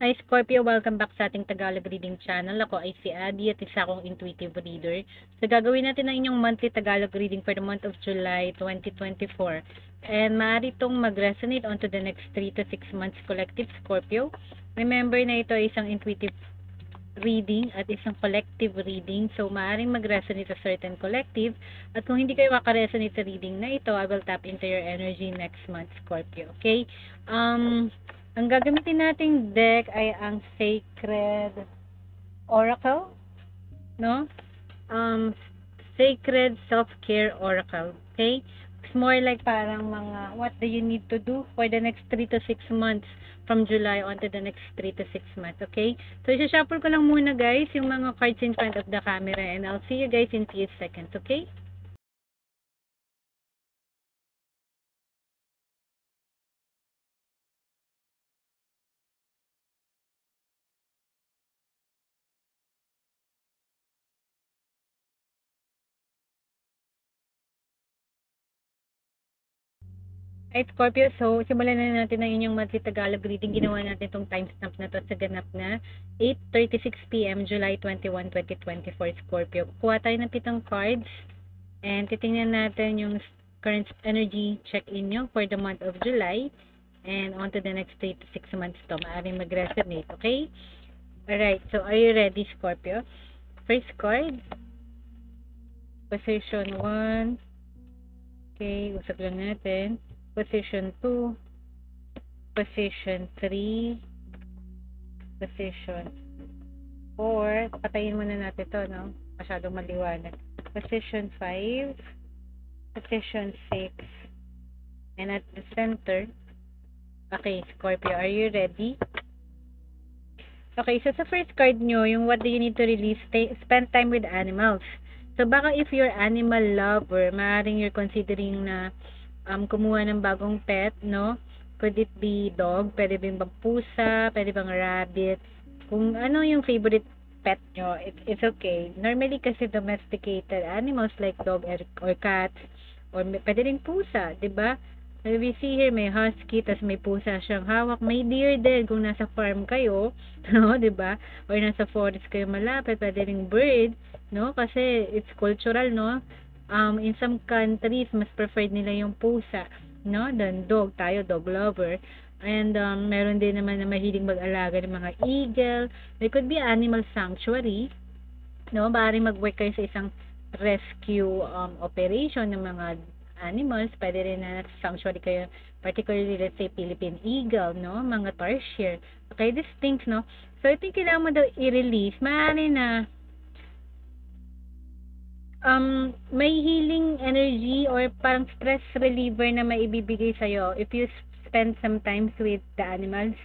Hi Scorpio, welcome back sa ating Tagalog Reading Channel. Ako ay si Adi at isa akong intuitive reader. So gagawin natin ang inyong monthly Tagalog reading for the month of July 2024. And maaari itong mag-resonate onto the next 3 to 6 months collective Scorpio. Remember na ito ay isang intuitive reading at isang collective reading. So maaaring mag-resonate sa certain collective. At kung hindi kayo makaresonate sa reading na ito, I will tap into your energy next month Scorpio. Okay? Ang gagamitin nating deck ay ang Sacred Oracle, no? Sacred Self-Care Oracle, okay? It's more like parang mga what do you need to do for the next 3 to 6 months from July on to the next 3 to 6 months, okay? So, isa-shuffle ko lang muna guys yung mga cards in front of the camera and I'll see you guys in 3 seconds, okay? Ay, Scorpio, so simulan na natin ang inyong monthly Tagalog reading. Ginawa natin itong timestamp na to sa ganap na 8:36 p.m. July 21, 2024, Scorpio. Kuha tayo ng 7 cards and titingnan natin yung current energy check-in nyo for the month of July and on to the next 3 to 6 months to. Maaaring mag-resonate, okay? Alright, so are you ready, Scorpio? First card, position 1. Okay, usap lang natin. Position 2, position 3, position 4, patayin muna natin to, no? Masyadong maliwanag. Position 5, position 6, and at the center. Okay, Scorpio, are you ready? Okay, so sa first card nyo, yung what do you need to release, spend time with animals. So baka if you're animal lover, maaaring you're considering na kumuha ng bagong pet, no? Could it be dog? Pwede bang pusa? Pwede bang rabbit? Kung ano yung favorite pet nyo, it's okay. Normally kasi domesticated animals like dog or cats, or pwede rin pusa, diba? We see here, may husky, tas may pusa siyang hawak. May deer din kung nasa farm kayo, no? Diba? Or nasa forest kayo malapit, pwede rin bird, no? Kasi it's cultural, no? In some countries, mas preferred nila yung pusa, no? Than dog. Tayo, dog lover. And, meron din naman na mahiling mag-alaga ng mga eagle. There could be animal sanctuary, no? Maaaring mag-work kayo sa isang rescue operation ng mga animals. Pwede rin na sanctuary kayo, particularly, let's say, Philippine eagle, no? Mga tarsier. Okay, these things, no? So, ito yung kailangan mo daw i-release. Maaari na may healing energy or parang stress reliever na maibibigay sa'yo if you spend some time with the animals.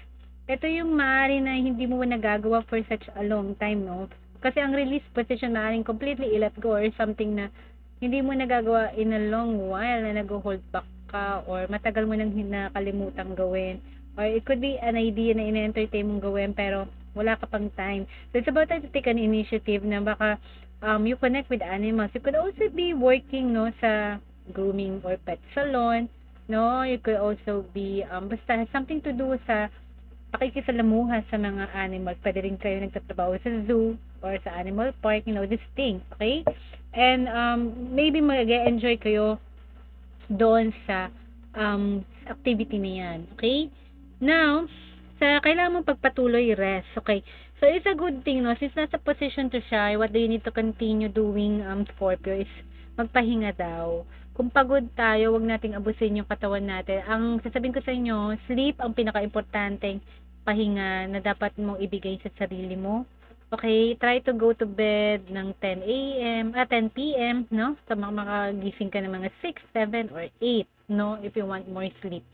Ito yung maaari na hindi mo nagagawa for such a long time, no? Kasi ang release position maaaring completely i-let go or something na hindi mo nagagawa in a long while na nag-hold back ka or matagal mo nang nakalimutan gawin. Or it could be an idea na ina-entertain mong gawin pero wala ka pang time. So it's about time to take an initiative na baka you connect with animals. You could also be working, no, sa grooming or pet salon, no? You could also be basta something to do sa pakikisalamuha sa mga animals. Pwede rin kayo nagtatrabaho sa zoo or sa animal park, you know, these things, okay? And maybe mag-enjoy kayo doon sa activity na yan, okay? Now, sa kailangan mong pagpatuloy, rest, okay? So, it's a good thing, no? Since nasa position to siya, what do you need to continue doing, Scorpio, is magpahinga daw. Kung pagod tayo, wag nating abusin yung katawan natin. Ang sasabihin ko sa inyo, sleep ang pinaka-importanteng pahinga na dapat mong ibigay sa sarili mo. Okay, try to go to bed ng 10 p.m., no? So, makagising ka ng mga 6, 7, or 8, no? If you want more sleep.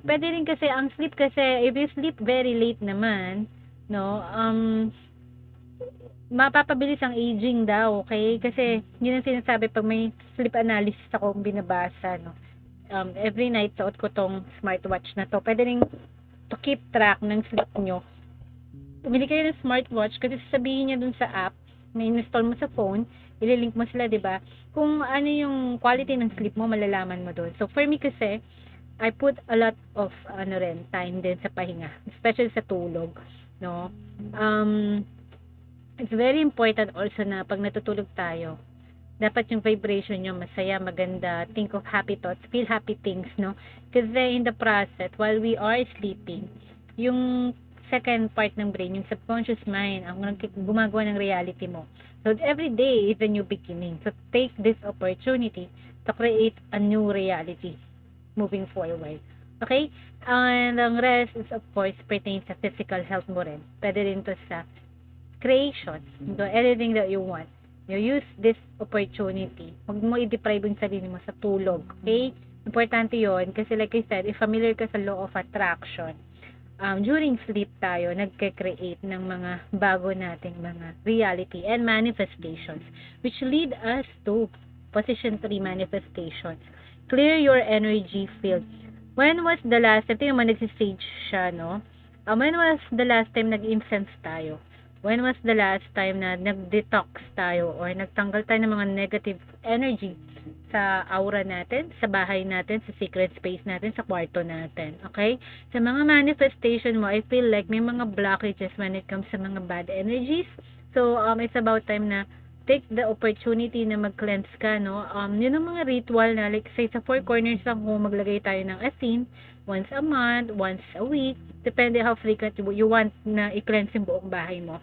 Pwede rin kasi, ang sleep kasi, if you sleep very late naman, no, mapapabilis ang aging daw, okay? Kasi, yun ang sinasabi pag may sleep analysis ako binabasa, no. Every night, suot ko tong smartwatch na to. Pwede rin to keep track ng sleep nyo. Pumili kayo ng smartwatch kasi sasabihin niya dun sa app na install mo sa phone, ililink mo sila, diba? Kung ano yung quality ng sleep mo, malalaman mo dun. So, for me kasi, I put a lot of time din sa pahinga, especially sa tulog, no? Um, it's very important also na pag natutulog tayo, dapat yung vibration nyo masaya, maganda, think of happy thoughts, feel happy things, no? Kasi in the process, while we are sleeping, yung second part ng brain, yung subconscious mind, ang gumagawa ng reality mo. So, every day is a new beginning. So, take this opportunity to create a new reality moving forward. Okay? And ang rest is, of course, pertains sa physical health mo rin. Pwede rin to sa creation. So, anything that you want. You use this opportunity. Huwag mo i-deprive yung sarili mo sa tulog. Okay? Importante yon kasi like I said, if familiar ka sa law of attraction, during sleep tayo, nagke-create ng mga bago nating mga reality and manifestations which lead us to position 3 manifestations. Clear your energy field. When was the last time, tingnan mo, nagsisage siya, no? When was the last time nag-incense tayo? When was the last time na nag-detox tayo or nagtanggal tayo ng mga negative energy sa aura natin, sa bahay natin, sa secret space natin, sa kwarto natin? Okay? Sa mga manifestation mo, I feel like may mga blockages when it comes sa mga bad energies. So, it's about time na take the opportunity na mag-cleanse ka, no? Yun ang mga ritual na, like, say, sa 4 corners ng home, maglagay tayo ng asin, once a month, once a week, depende how frequent you want na i-cleanse yung buong bahay mo.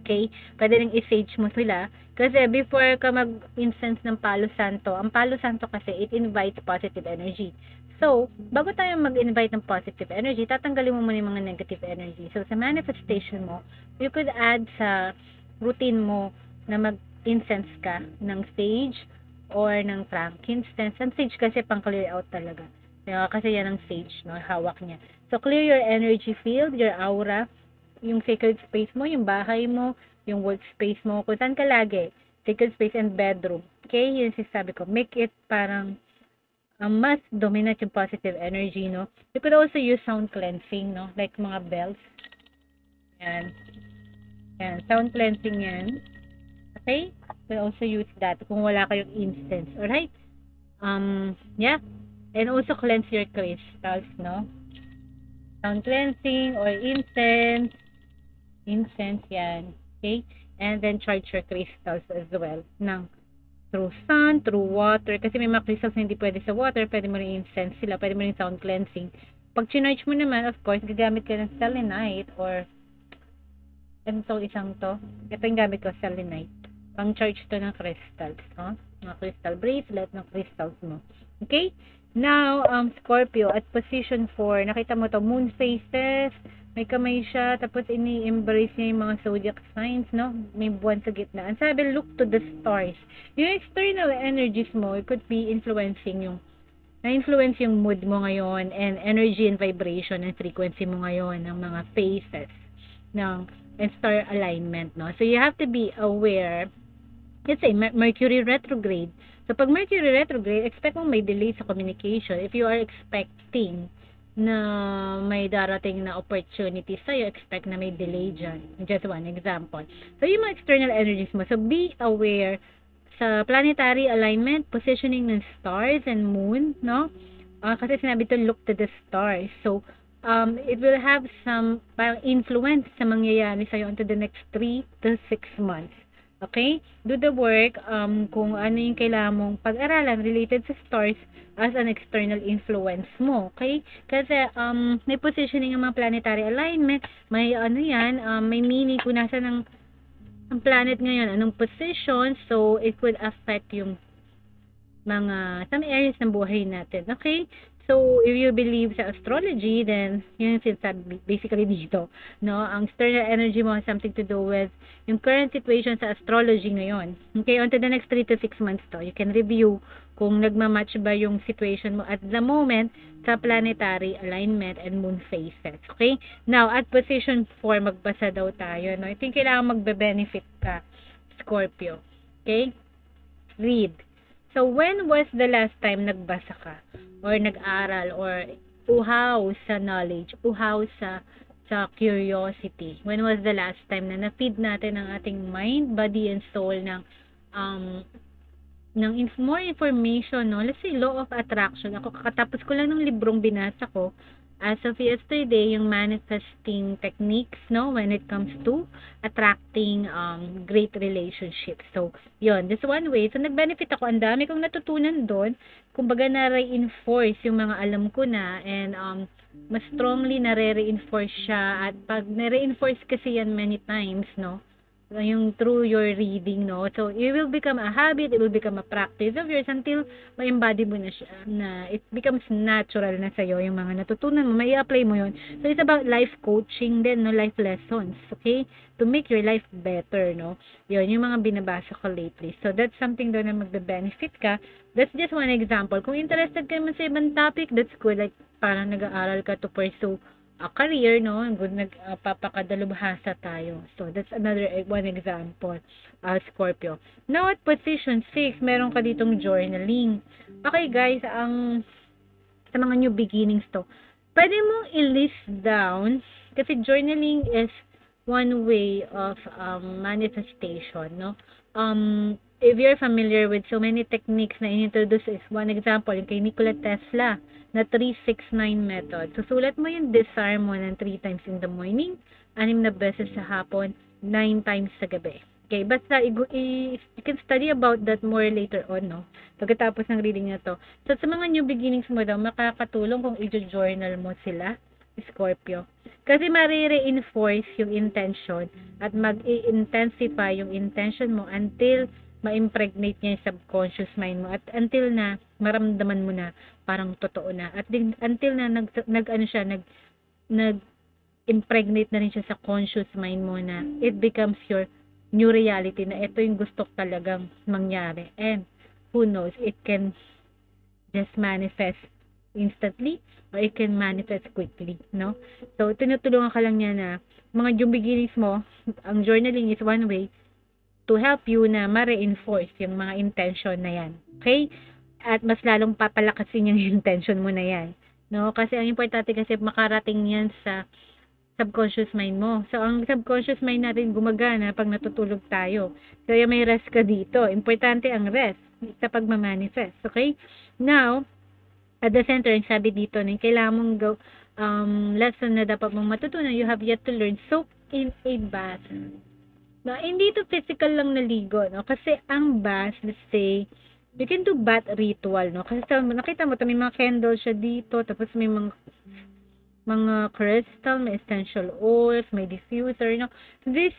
Okay? Pwede rin i-sage mo sila. Kasi before ka mag-incense ng Palo Santo, ang Palo Santo kasi, it invites positive energy. So, bago tayo mag-invite ng positive energy, tatanggalin mo muna yung mga negative energy. So, sa manifestation mo, you could add sa routine mo na mag-incense ka ng sage or ng frankincense. Ang sage kasi pang clear out talaga. Kasi yan ang sage, no? Hawak niya. So, clear your energy field, your aura, yung sacred space mo, yung bahay mo, yung workspace mo, kung saan ka lagi. Sacred space and bedroom. Okay? Yun sabi ko. Make it parang mas dominant yung positive energy, no? You could also use sound cleansing, no? Like mga bells. Yan. Yan. Sound cleansing yan. Okay? You could also use that kung wala kayong incense. Alright? Yeah. And also cleanse your crystals, no? Sound cleansing or incense. Incense, yan. Okay? And then charge your crystals as well. Through sun, through water. Kasi may mga crystals na hindi pwede sa water. Pwede mo rin incense sila. Pwede mo rin sound cleansing. Pag charge mo naman, of course, gagamit ka ng selenite or isang to. Ito yung gamit ko, selenite. Pang charge to ng crystals. No? Mga crystal bracelet ng crystals mo. Okay? Now, Scorpio, at position 4, nakita mo to, moon phases, may kamay siya, tapos ini-embrace niya yung mga zodiac signs, no? May buwan sa gitna. Ang sabi, look to the stars. Yung external energies mo, it could be na-influence yung mood mo ngayon, and energy and vibration and frequency mo ngayon ng mga phases ng star alignment, no? So, you have to be aware. Let's say, Mercury retrograde. So, pag Mercury retrograde, expect mong may delay sa communication. If you are expecting na may darating na opportunity sa'yo, expect na may delay dyan. Just one example. So, yung mga external energies mo. So, be aware sa planetary alignment, positioning ng stars and moon, no? Kasi sinabi to, look to the stars. So, it will have some parang influence sa mangyayari sa'yo into the next 3 to 6 months. Okay? Do the work kung ano yung kailangan mong pag-aralan related sa stars as an external influence mo. Okay? Kasi may positioning ng mga planetary alignment, may may meaning kung nasa ang planet ngayon, anong position, so it could affect yung some areas ng buhay natin. Okay? So, if you believe sa astrology, then, yun yung sinasabi basically dito, no? Ang external energy mo has something to do with yung current situation sa astrology ngayon. Okay, on to the next 3 to 6 months to. You can review kung nagmamatch ba yung situation mo at the moment sa planetary alignment and moon phases. Okay? Now, at position 4, magbasa daw tayo, no? I think kailangan magbe-benefit ka, Scorpio. Okay? Read. So, when was the last time nagbasa ka? Or nag-aral? Or uhaw sa knowledge? Uhaw sa curiosity? When was the last time na na-feed natin ang ating mind, body, and soul ng more information, no? Let's say, law of attraction. Ako, kakatapos ko lang ng librong binasa ko as of yesterday, yung manifesting techniques, no? When it comes to attracting great relationships. So, yun. This one way. So, nag-benefit ako. Ang dami kong natutunan doon. Kumbaga, na-reinforce yung mga alam ko na and mas strongly na-reinforce siya. At pag na-reinforce kasi yan many times, no? Yung through your reading, no? So, it will become a habit, it will become a practice of yours until ma-embody mo na siya, na it becomes natural na sa'yo, yung mga natutunan mo, may apply mo yun. So, it's about life coaching din, no? Life lessons, okay? To make your life better, no? Yun, yung mga binabasa ko lately. So, that's something doon na magbe-benefit ka. That's just one example. Kung interested ka naman sa ibang topic, that's good. Like, parang nag-aaral ka to pursue a career, no? Good, nagpapakadalubhasa tayo. So, that's another one example, Scorpio. Now, at position 6, meron ka ditong journaling. Okay, guys, sa mga new beginnings to, pwede mong i-list down, kasi journaling is one way of manifestation, no? If you're familiar with so many techniques na in-introduce, is one example, yung kay Nikola Tesla, na 369 method. So, sulat mo yung desire mo ng 3 times in the morning, 6 na beses sa hapon, 9 times sa gabi. Okay, basta you can study about that more later on, no? Pagkatapos ng reading na to. So, sa mga new beginnings mo daw, makakatulong kung i-journal mo sila, Scorpio. Kasi ma-reinforce yung intention at mag-i-intensify yung intention mo until ma-impregnate niya yung subconscious mind mo at until na maramdaman mo na parang totoo na at until na nag-impregnate na rin siya sa conscious mind mo na it becomes your new reality na ito yung gusto talagang mangyari, and who knows, it can just manifest instantly or it can manifest quickly, no? So, tinutulungan ka lang niya na mga yung beginnings mo, ang journaling is one way to help you na ma-reinforce yung mga intention na yan. Okay? At mas lalong papalakasin yung intention mo na yan. No? Kasi ang importante kasi makarating yan sa subconscious mind mo. So, ang subconscious mind natin gumagana pag natutulog tayo. So, may rest ka dito. Importante ang rest sa pagmamanifest. Okay? Now, at the center, ang sabi dito, na kailangan mong lesson na dapat mong matutunan, you have yet to learn. Soak in a bath. No, hindi to physical lang na ligo, no? Kasi ang bath, let's say, you can do bath ritual, no? Kasi nakita mo, may mga candles siya dito, tapos may mga crystal, may essential oils, may diffuser, no? This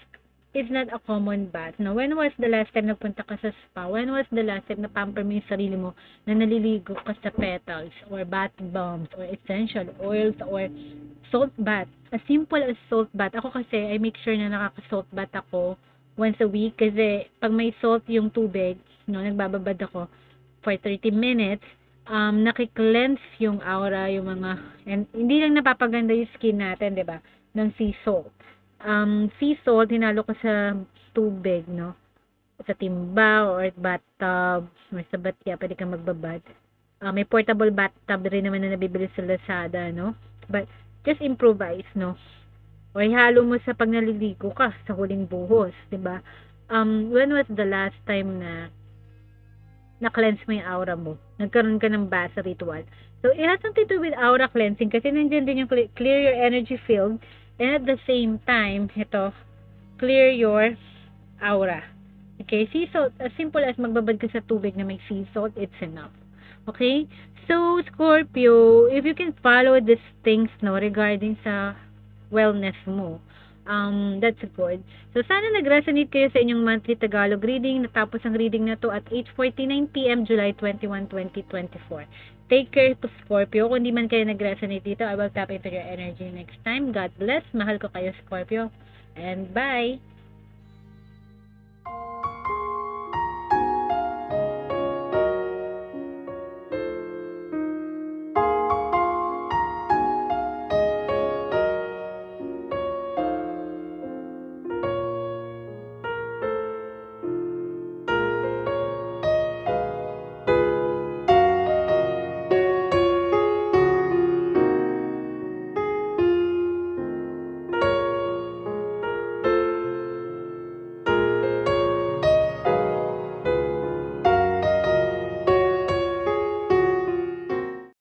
is not a common bath, no? When was the last time nagpunta ka sa spa? When was the last time na pamper mo yung sarili mo na naliligo ka sa petals or bath bombs or essential oils or salt bath? As simple as salt bath. Ako kasi, I make sure na nakaka-salt bath ako once a week kasi pag may salt yung tubig, no, nagbababad ako for 30 minutes, nakiklense yung aura, yung mga, and hindi lang napapaganda yung skin natin, di ba, ng sea salt. Sea salt, hinalo ko sa tubig, no, sa timba or bathtub or sa batya, pwede kang magbabad. May portable bathtub rin naman na nabibili sa Lazada, no, but just improvise, no? O ihalo mo sa pag naliligo ka sa huling buhos, 'di ba? When was the last time na na-cleanse mo yung aura mo? Nagkaroon ka ng bath ritual. So, it has something to do with aura cleansing kasi nandiyan din yung clear your energy field and at the same time, ito, clear your aura. Okay? Sea salt, as simple as magbabad ka sa tubig na may sea salt, it's enough. Okay? So, Scorpio, if you can follow these things, no, regarding sa wellness mo, that's good. So, sana nag-resonate kayo sa inyong monthly Tagalog reading. Natapos ang reading na to at 8:49 PM, July 21, 2024. Take care to Scorpio. Kung di man kayo nag-resonate dito, I will tap into your energy next time. God bless. Mahal ko kayo, Scorpio. And bye!